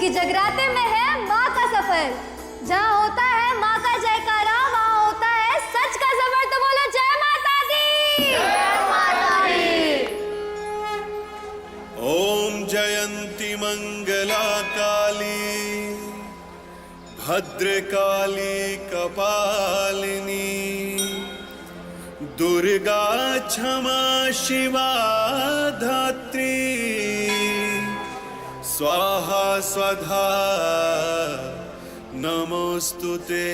क्योंकि जगराते में है माँ का सफर। जहाँ होता है माँ का जयकारा, वहाँ होता है सच का सफर। तो बोलो जय माता दी। जय माता दी। ओम जयंती मंगला काली भद्रकाली कपालिनी दुर्गा क्षमा शिवा धात्री स्वाहा स्वधा नमोस्तुते।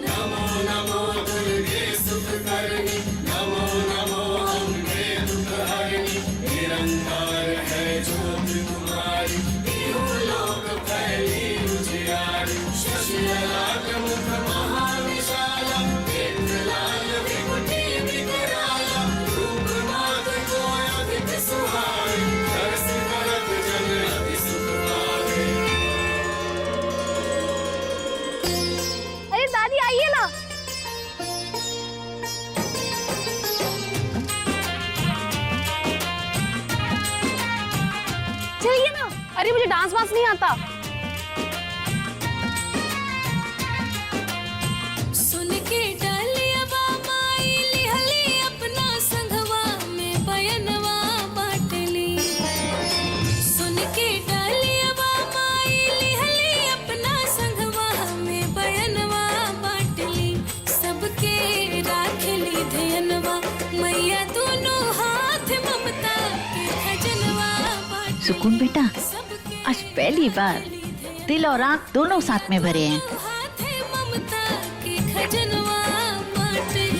नमो नमो दुर्गे सुखकर्णी, नमो नमो अम्बे दुखहरिणी, निरंकार है ज्योति तुम्हारी, तीनों लोक फैली उजियारी। शशि ललाट मुख महाविशाला, नेत्रलाल विभूति विकराला, रूप माधुर्य को अधिक सुहाई, दर्श करत जन अति सुख पावे। अरे दादी आइए ना। चलिए ना। अरे मुझे डांस वांस नहीं आता। सुन के डालिया माई लिहली अपना संघवा में बयनवा बाटली। सुन के डालिया माई लिहली अपना संघवा में बयनवा बाटली। सबके राखली ध्यानवा मैया दोनों हाथ ममता के खजनवा बाटली। सुकून बेटा, आज पहली बार दिल और आंख दोनों साथ में भरे हैं। हाथ ममता के खजनवा बाटली।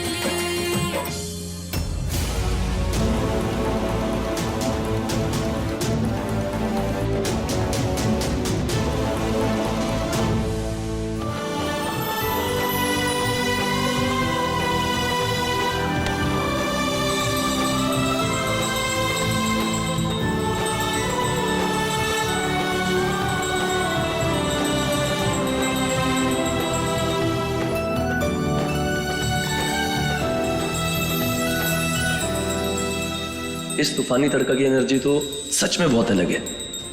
इस तूफानी तड़का की एनर्जी तो सच में बहुत अलग है।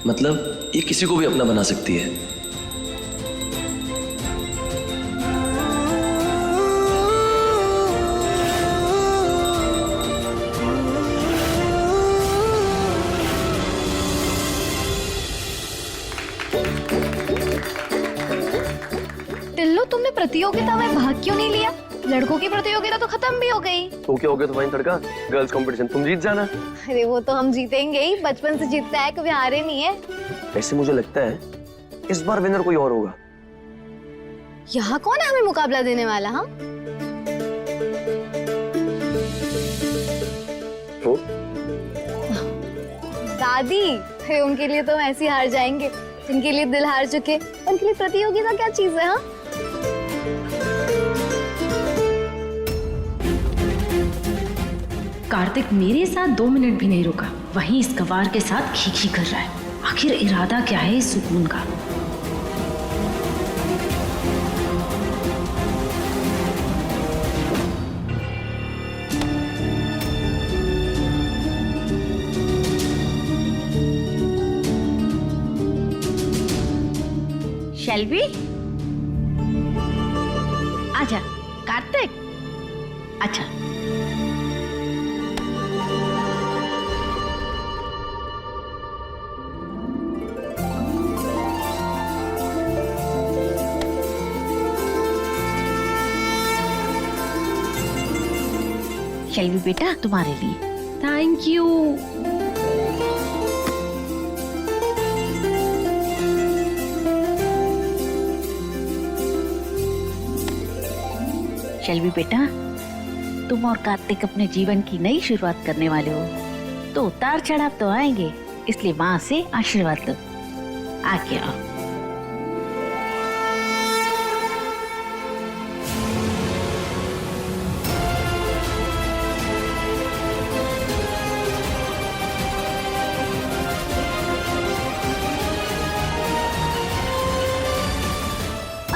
मतलब ये किसी को भी अपना बना सकती है। टिल्लू, तुमने प्रतियोगिता में भाग क्यों नहीं लिया? लड़कों की प्रतियोगिता तो खत्म भी हो गई। तो क्या हो गया तूफानी तड़का? गर्ल्स कंपटीशन तुम जीत जाना। अरे वो तो हम जीतेंगे ही, बचपन से जीतता है, कभी हारे नहीं है। ऐसे मुझे लगता है इस बार विनर कोई और होगा। यहाँ कौन है हमें मुकाबला देने वाला? हाँ तो दादी, अरे उनके लिए तो हम ऐसे ही हार जाएंगे जिनके लिए दिल हार चुके। उनके लिए प्रतियोगिता क्या चीज है? हाँ कार्तिक मेरे साथ 2 मिनट भी नहीं रुका, वहीं इस गवार के साथ खीखी कर रहा है। आखिर इरादा क्या है इस सुकून का? शेल्वी, आजा। कार्तिक, अच्छा। शेल्वी बेटा, तुम्हारे लिए। Thank you. शेल्वी बेटा, तुम और कार्तिक अपने जीवन की नई शुरुआत करने वाले हो, तो उतार चढ़ाव तो आएंगे, इसलिए माँ से आशीर्वाद लो। आगे आओ।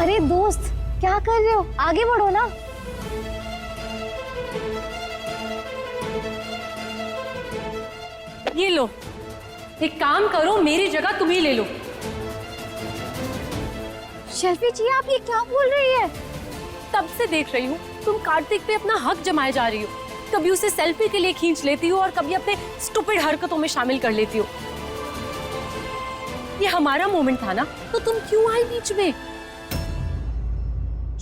अरे दोस्त, क्या कर रहे हो? आगे बढ़ो ना। ये लो, एक काम करो, मेरी जगह तुम ही ले लो। शेल्फी जी आप ये क्या बोल रही है? तब से देख रही हूँ तुम कार्तिक पे अपना हक जमाए जा रही हो। कभी उसे सेल्फी के लिए खींच लेती हो और कभी अपने स्टूपिड हरकतों में शामिल कर लेती हो। ये हमारा मोमेंट था ना, तो तुम क्यों आई बीच में?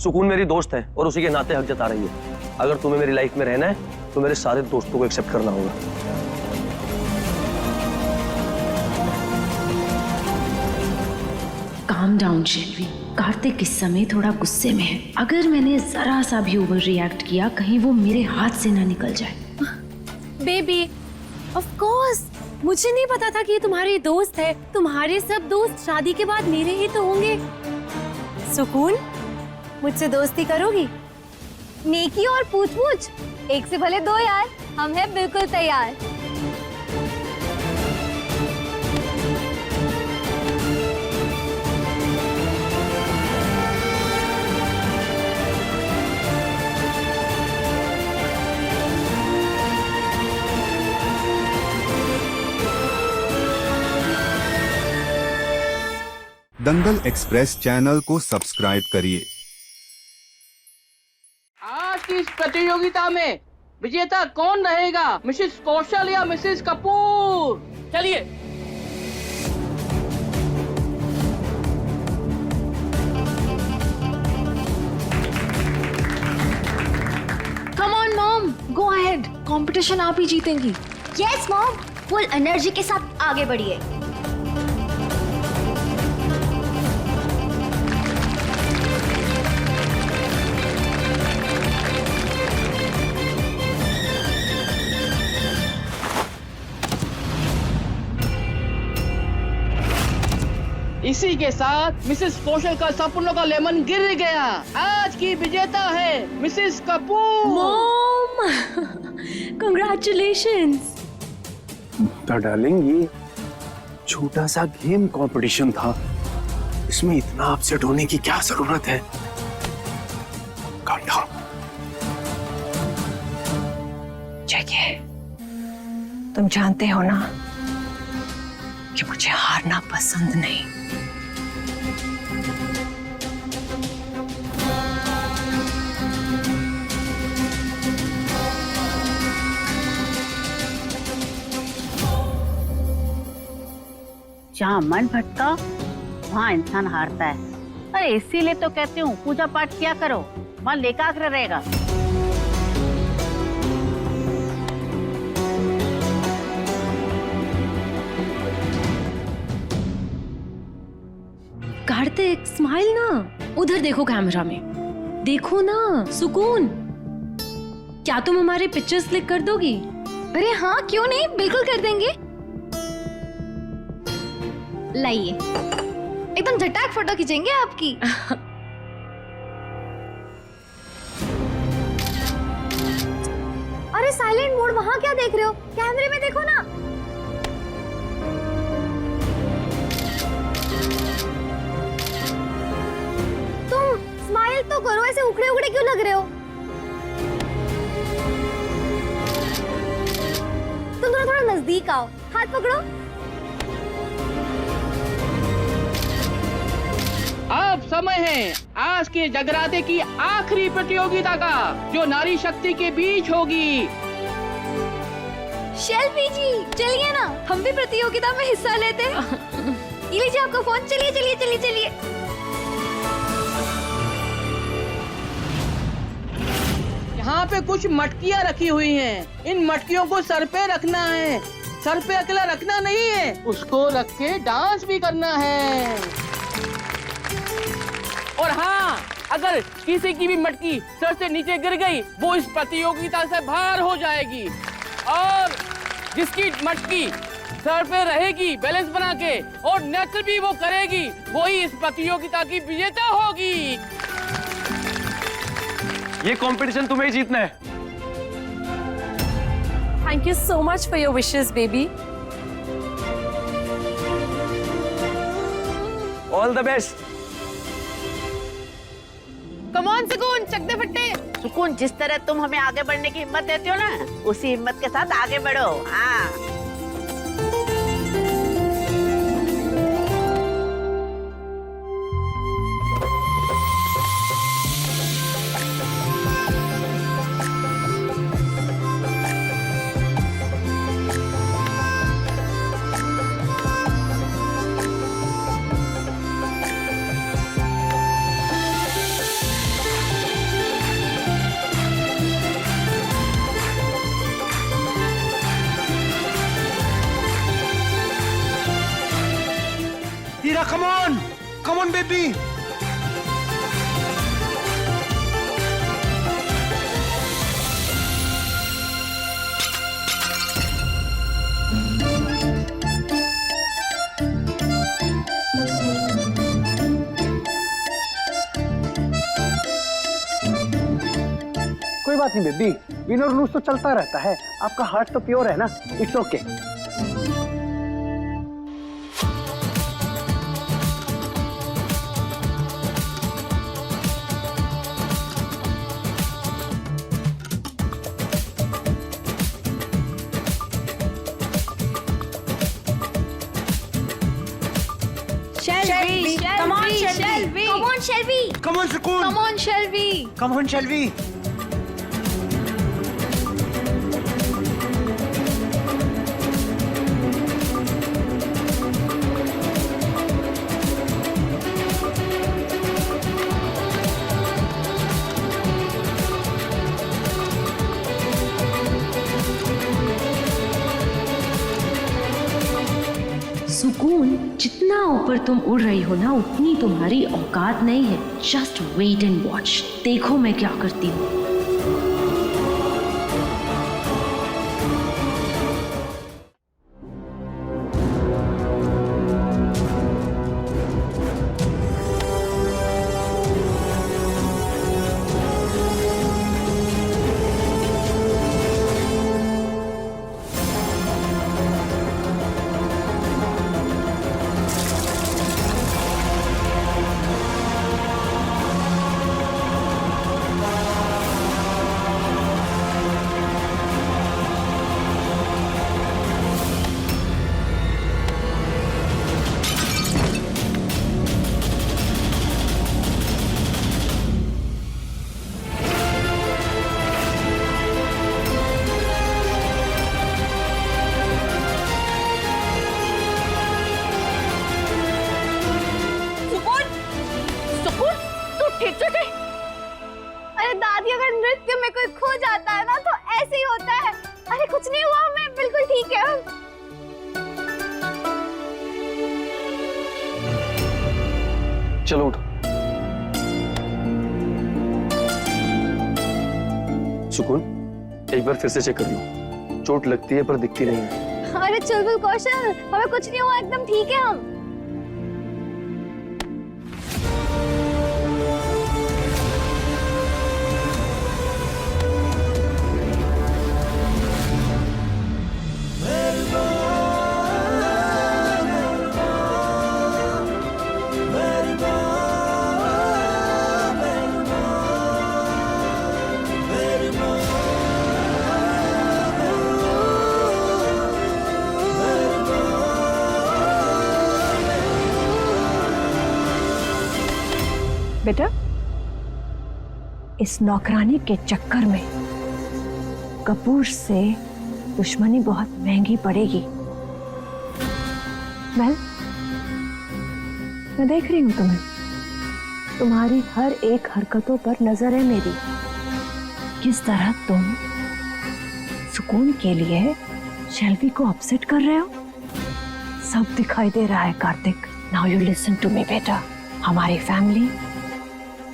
सुकून मेरी दोस्त है और उसी के नाते हक जता रही है। अगर तुम्हें मेरी लाइफ में रहना है तो मेरे सारे दोस्तों को एक्सेप्ट करना होगा। काम डाउन शेल्वी, कार्तिक इस समय थोड़ा गुस्से में है। अगर मैंने जरा सा भी ओवर रिएक्ट किया, कहीं वो मेरे हाथ से ना निकल जाए। बेबी, ऑफ कोर्स मुझे नहीं पता था कि ये तुम्हारी दोस्त है। तुम्हारे सब दोस्त शादी के बाद मेरे ही तो होंगे। सुकून, मुझसे दोस्ती करोगी? नेकी और पूछ-पूछ, एक से भले दो यार, हम हैं बिल्कुल तैयार। दंगल एक्सप्रेस चैनल को सब्सक्राइब करिए। आज की इस प्रतियोगिता में विजेता कौन रहेगा, मिसेस कौशल या मिसेस कपूर? चलिए। Come on mom, go ahead, competition आप ही जीतेंगी। यस मॉम, फुल एनर्जी के साथ आगे बढ़िए। इसी के साथ मिसेस कौशल का सपनों का लेमन गिर गया। आज की विजेता है मिसेस कपूर। Mom, congratulations. तो डार्लिंग, ये छोटा सा गेम कंपटीशन था, इसमें इतना अपसेट होने की क्या जरूरत है? Calm down। जय, तुम जानते हो ना कि मुझे हारना पसंद नहीं। जहाँ मन भटका वहाँ इंसान हारता है। अरे इसीलिए तो कहती हूँ पूजा पाठ किया करो, मन एकाग्र रहेगा। कार्तिक, स्माइल ना, उधर देखो कैमरा में, देखो ना। सुकून, क्या तुम हमारे पिक्चर्स क्लिक कर दोगी? अरे हाँ, क्यों नहीं, बिल्कुल कर देंगे। लाइए, एकदम झटाक फोटो खींचेंगे आपकी। अरे साइलेंट मोड, वहां क्या देख रहे हो? कैमरे में देखो ना। तुम स्माइल तो करो, ऐसे उखड़े उखड़े क्यों लग रहे हो? तुम थोड़ा नजदीक आओ, हाथ पकड़ो। अब समय है आज के जगराते की आखिरी प्रतियोगिता का, जो नारी शक्ति के बीच होगी। शेल्फी जी, चलिए ना, हम भी प्रतियोगिता में हिस्सा लेते हैं। ये लीजिए आपका फोन, चलिए चलिए चलिए चलिए। यहाँ पे कुछ मटकियाँ रखी हुई हैं। इन मटकियों को सर पे रखना है। सर पे अकेला रखना नहीं है, उसको रख के डांस भी करना है। और हाँ, अगर किसी की भी मटकी सर से नीचे गिर गई, वो इस प्रतियोगिता से बाहर हो जाएगी। और जिसकी मटकी सर पे रहेगी बैलेंस बना के और नृत्य भी वो करेगी, वही इस प्रतियोगिता की विजेता होगी। ये कंपटीशन तुम्हें ही जीतना है। Thank you so much for your wishes baby. All the best. Come on सुकून, चक दे फट्टे। सुकून, जिस तरह तुम हमें आगे बढ़ने की हिम्मत देती हो ना, उसी हिम्मत के साथ आगे बढ़ो। हाँ। हीरा कम ऑन बेबी। कोई बात नहीं बेबी, विन और लूज तो चलता रहता है। आपका हार्ट तो प्योर है ना, it's okay. Shelby, come on, Shelby. Come on, Shelby. Come on Sukoon. Come on, Shelby. Come on Shelby. Sukoon, जितना ऊपर तुम उड़ रही हो ना, उतनी तुम्हारी औकात नहीं है। जस्ट वेट एंड वॉच, देखो मैं क्या करती हूँ। अरे दादी, अगर नृत्य में कोई खो जाता है ना तो ऐसे ही होता है। अरे कुछ नहीं हुआ, मैं बिल्कुल ठीक है। चलो उठो। सुकून, एक बार फिर से चेक कर लो। चोट लगती है पर दिखती नहीं है। अरे चुलबुल कौशल, हमें कुछ नहीं हुआ, एकदम ठीक है हम। बेटा, इस नौकरानी के चक्कर में कपूर से दुश्मनी बहुत महंगी पड़ेगी। वेल, मैं देख रही हूं तुम्हें, तुम्हारी हर एक हरकतों पर नजर है मेरी। किस तरह तुम सुकून के लिए शेल्वी को अपसेट कर रहे हो, सब दिखाई दे रहा है Kartik. Now you listen to me बेटा, हमारी फैमिली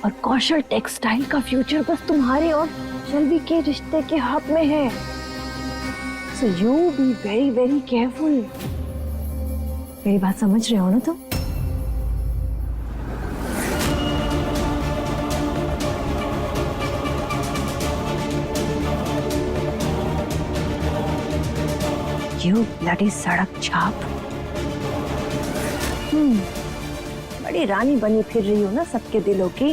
और कौशल टेक्सटाइल का फ्यूचर बस तुम्हारे और शेल्वी के रिश्ते के हाथ में है। So you be very very careful. मेरी बात समझ रहे हो ना तुम? यू ब्लडी सड़क छाप। बड़ी रानी बनी फिर रही हो ना सबके दिलों की,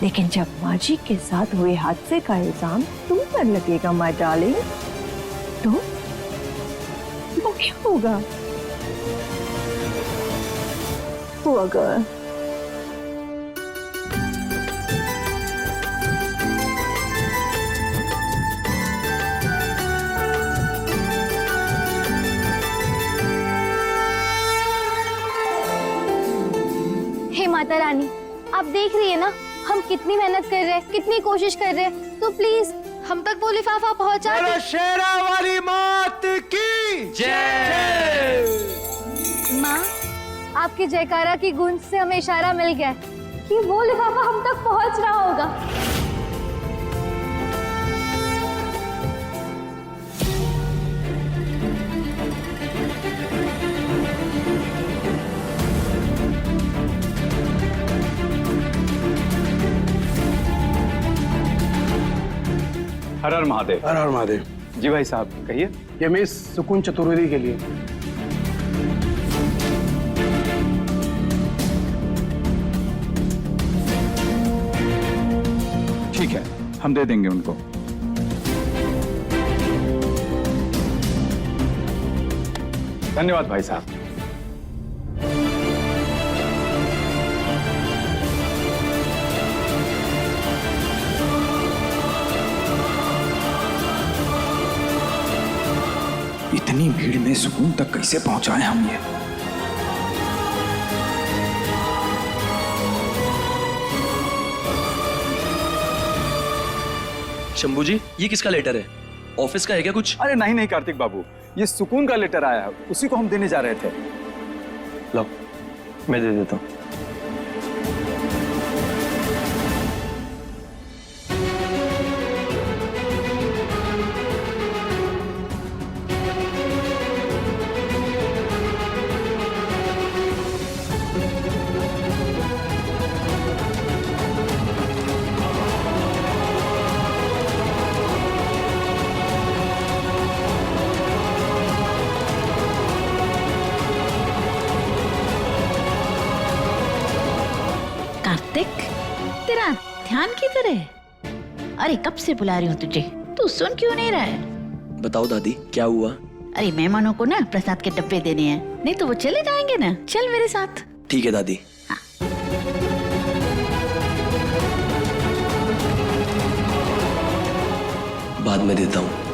लेकिन जब माजी के साथ हुए हादसे का इल्जाम तुम पर लगेगा माय डार्लिंग, तो वो क्या होगा? Poor girl. हे माता रानी, आप देख रही है ना हम कितनी मेहनत कर रहे हैं, कितनी कोशिश कर रहे हैं, तो प्लीज हम तक वो लिफाफा पहुंचा दे। शेरा वाली मात की जय। माँ, आपकी जयकारा की गूंज से हमें इशारा मिल गया कि वो लिफाफा हम तक पहुंच रहा होगा। हर हर महादेव। हर हर महादेव। जी भाई साहब कहिए। ये मिस सुकून चतुर्वेदी के लिए। ठीक है, हम दे देंगे उनको। धन्यवाद भाई साहब। इतनी भीड़ में सुकून तक कैसे पहुंचाए हम ये? शंभू जी, ये किसका लेटर है? ऑफिस का है क्या कुछ? अरे नहीं नहीं कार्तिक बाबू, ये सुकून का लेटर आया है, उसी को हम देने जा रहे थे। लो, मैं दे देता हूँ। कार्तिक, तेरा ध्यान किधर है? अरे कब से बुला रही हूँ तुझे, तू सुन क्यों नहीं रहा है? बताओ दादी, क्या हुआ? अरे मेहमानों को ना प्रसाद के डब्बे देने हैं, नहीं तो वो चले जाएंगे ना। चल मेरे साथ। ठीक है दादी। हाँ। बाद में देता हूँ।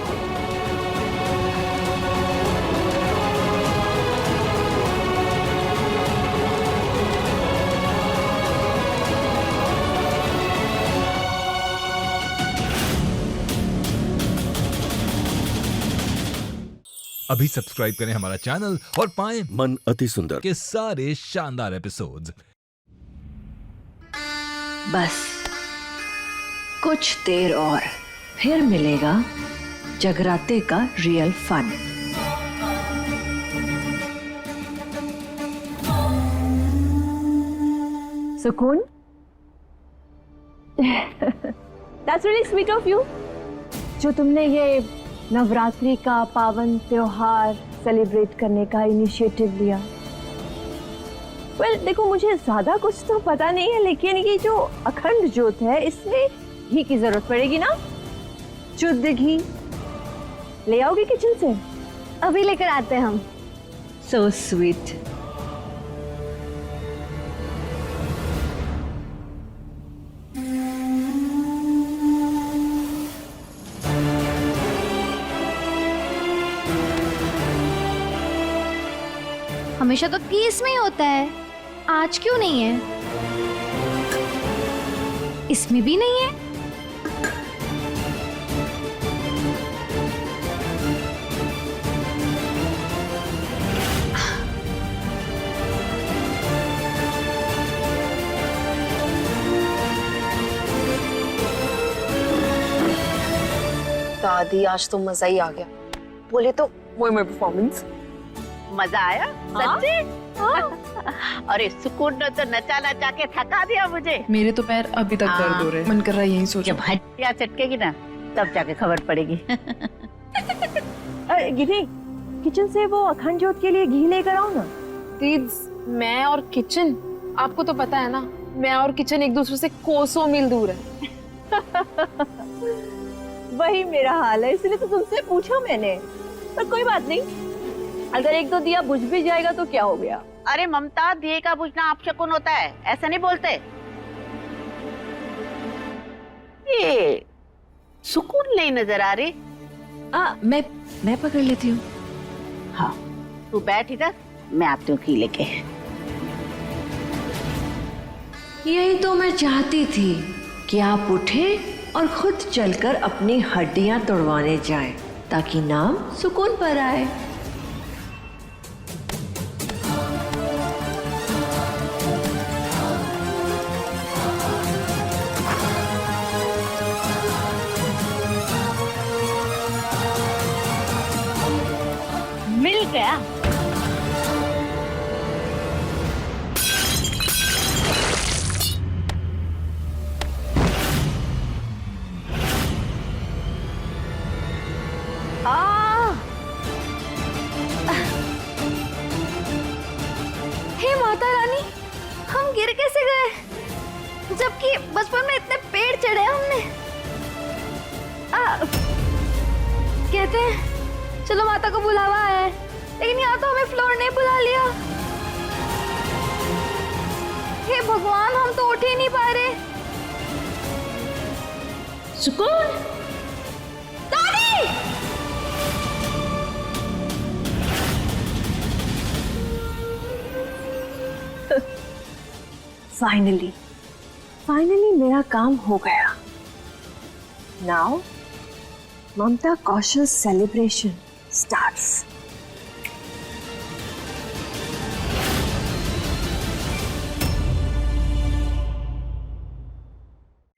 अभी सब्सक्राइब करें हमारा चैनल और पाएं मन अति सुंदर के सारे शानदार एपिसोड्स। बस कुछ देर और फिर मिलेगा जगराते का रियल फन। सुकून, That's really sweet of you. जो तुमने ये नवरात्रि का पावन त्योहार सेलिब्रेट करने का इनिशिएटिव लिया। देखो मुझे ज्यादा कुछ तो पता नहीं है, लेकिन ये जो अखंड ज्योत है इसमें घी की जरूरत पड़ेगी ना? शुद्ध घी ले आओगे किचन से? अभी लेकर आते हैं हम। So sweet. हमेशा तो घी इसमें ही होता है, आज क्यों नहीं है? इसमें भी नहीं है। दादी आज तो मजा ही आ गया। बोले तो वो मेरी परफॉर्मेंस मजा आया? सच्ची? अरे सुकून ने तो नचा नचा के थका दिया मुझे। मेरे तो पैर अभी तक दर्द हो रहे हैं। मन कर रहा है यहीं सो जाऊं। जब हड्डियां चटकेगी ना तब जाके खबर पड़ेगी। गिरी, किचन से वो अखंड ज्योत के लिए घी लेकर आओ ना। दीदी, मैं और किचन, आपको तो पता है ना, मैं और किचन एक दूसरे से कोसों मील दूर है। वही मेरा हाल है, इसलिए तो तुमसे पूछा मैंने। पर कोई बात नहीं, अगर एक दो दिया बुझ भी जाएगा तो क्या हो गया? अरे ममता, दिए का बुझना अपशकुन होता है, ऐसा नहीं बोलते। ये सुकून नहीं नजर आ रही। मैं पकड़ लेती हूँ। हाँ, तू बैठ इधर, मैं आती हूँ घी लेके। यही तो मैं चाहती थी कि आप उठे और खुद चलकर अपनी हड्डियां तोड़वाने जाएं, ताकि नाम सुकून पर आए। हे माता रानी, हम गिर कैसे गए जबकि बचपन में इतने पेड़ चढ़े हमने। कहते हैं चलो माता को बुलावा है, लेकिन यहाँ तो हमें फ्लोर ने बुला लिया। हे भगवान, हम तो उठ ही नहीं पा रहे। सुकून, दादी! फाइनली मेरा काम हो गया। नाउ ममता कौशल सेलिब्रेशन स्टार्ट्स।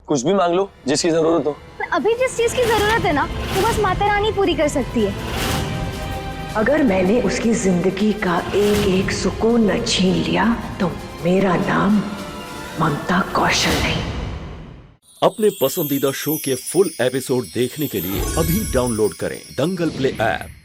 कुछ भी मांग लो जिसकी जरूरत हो। अभी जिस चीज की जरूरत है ना, वो बस माता रानी पूरी कर सकती है। अगर मैंने उसकी जिंदगी का एक एक सुकून न छीन लिया तो मेरा नाम ममता कौशल नहीं। अपने पसंदीदा शो के फुल एपिसोड देखने के लिए अभी डाउनलोड करें दंगल प्ले ऐप।